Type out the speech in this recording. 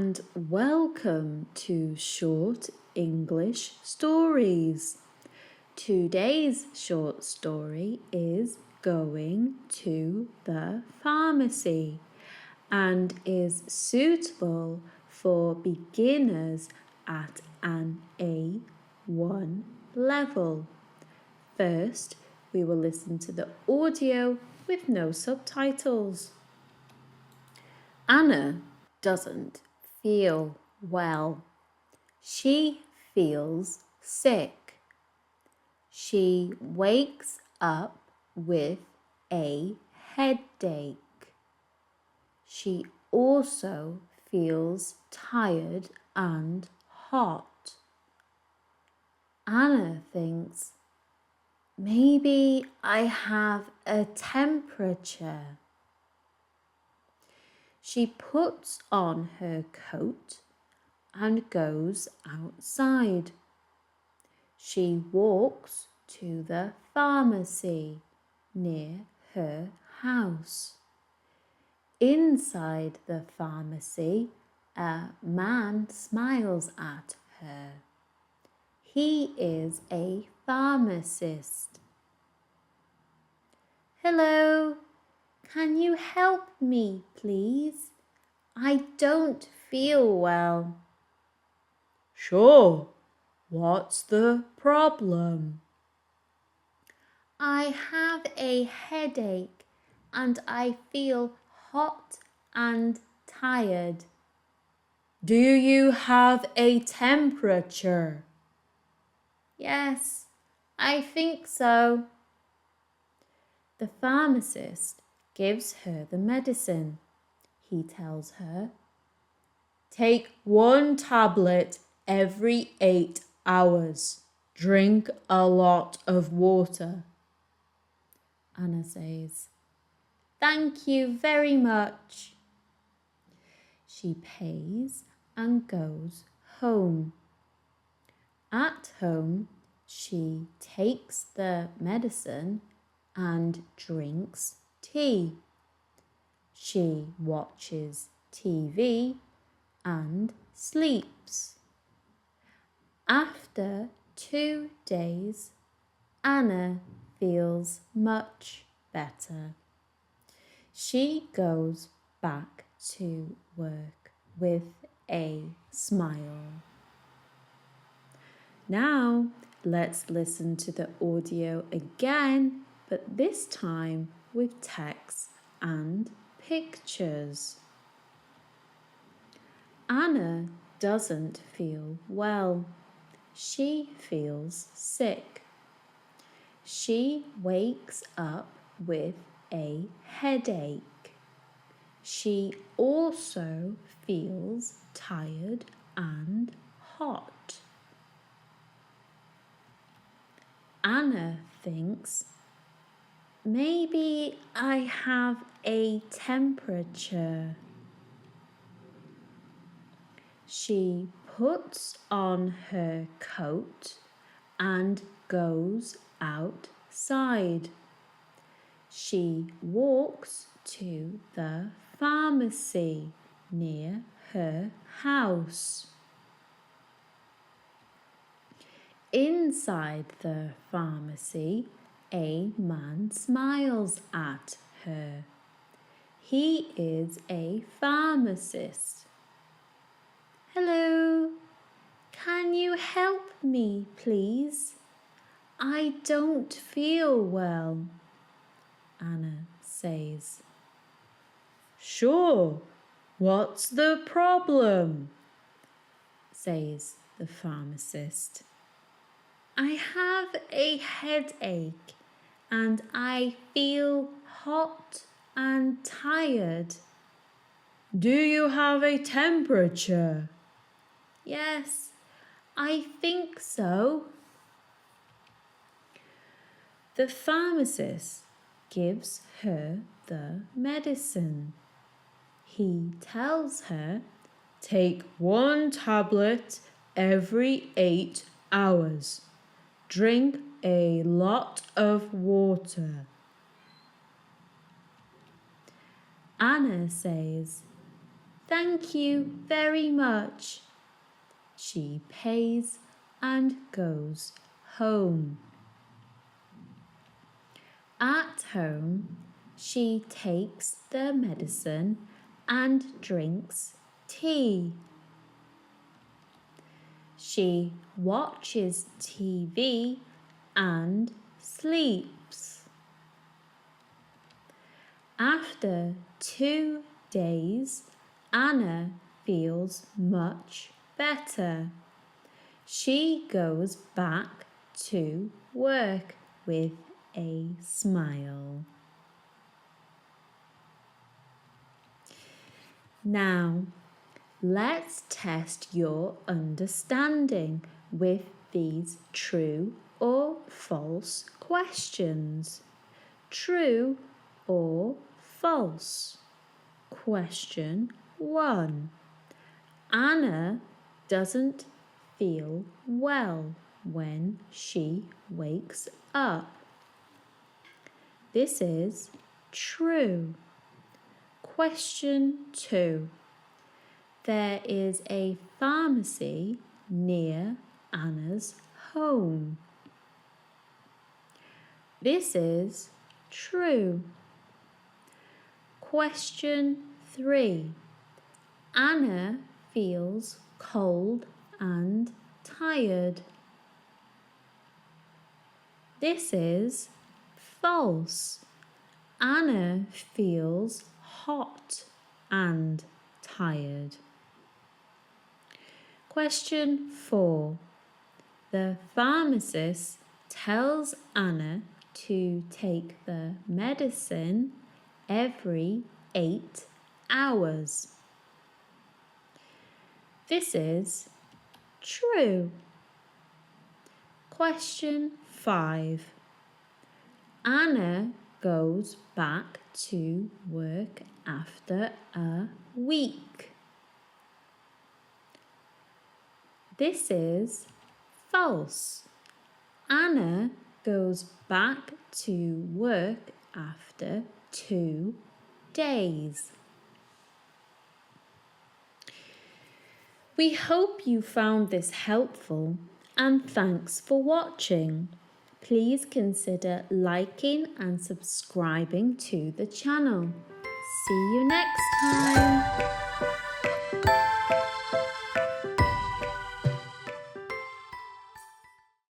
and welcome to Short English Stories. Today's short story is Going to the Pharmacy and is suitable for beginners at an A1 level. First, we will listen to the audio with no subtitles. Anna doesn't feel well. She feels sick. She wakes up with a headache. She also feels tired and hot. Anna thinks, maybe I have a temperature. She puts on her coat and goes outside. She walks to the pharmacy near her house. Inside the pharmacy, a man smiles at her. He is a pharmacist. Hello, can you help me, please? I don't feel well. Sure. What's the problem? I have a headache and I feel hot and tired. Do you have a temperature? Yes, I think so. The pharmacist gives her the medicine. He tells her, take 1 tablet every 8 hours. Drink a lot of water. Anna says, thank you very much. She pays and goes home. At home, she takes the medicine and drinks tea. She watches TV and sleeps. After 2 days, Anna feels much better. She goes back to work with a smile. Now, let's listen to the audio again, but this time with text and pictures. Anna doesn't feel well. She feels sick. She wakes up with a headache. She also feels tired and hot. Anna thinks, maybe I have a temperature. She puts on her coat and goes outside. She walks to the pharmacy near her house. Inside the pharmacy, a man smiles at her. He is a pharmacist. Hello, can you help me, please? I don't feel well, Anna says. Sure, what's the problem? Says the pharmacist. I have a headache and I feel hot and tired. Do you have a temperature? Yes, I think so. The pharmacist gives her the medicine. He tells her, take 1 tablet every 8 hours. Drink a lot of water. Anna says, Thank you very much. She pays and goes home. At home, she takes the medicine and drinks tea. She watches TV and sleeps. After 2 days, Anna feels much better. She goes back to work with a smile. Now, let's test your understanding with these true or false questions. True or false? Question 1. Anna doesn't feel well when she wakes up. This is true. Question 2. There is a pharmacy near Anna's home. This is true. Question 3. Anna feels cold and tired. This is false. Anna feels hot and tired. Question 4. The pharmacist tells Anna to take the medicine every 8 hours. This is true. Question 5. Anna goes back to work after a week. This is false. Anna goes back to work after 2 days. We hope you found this helpful and thanks for watching. Please consider liking and subscribing to the channel. See you next time.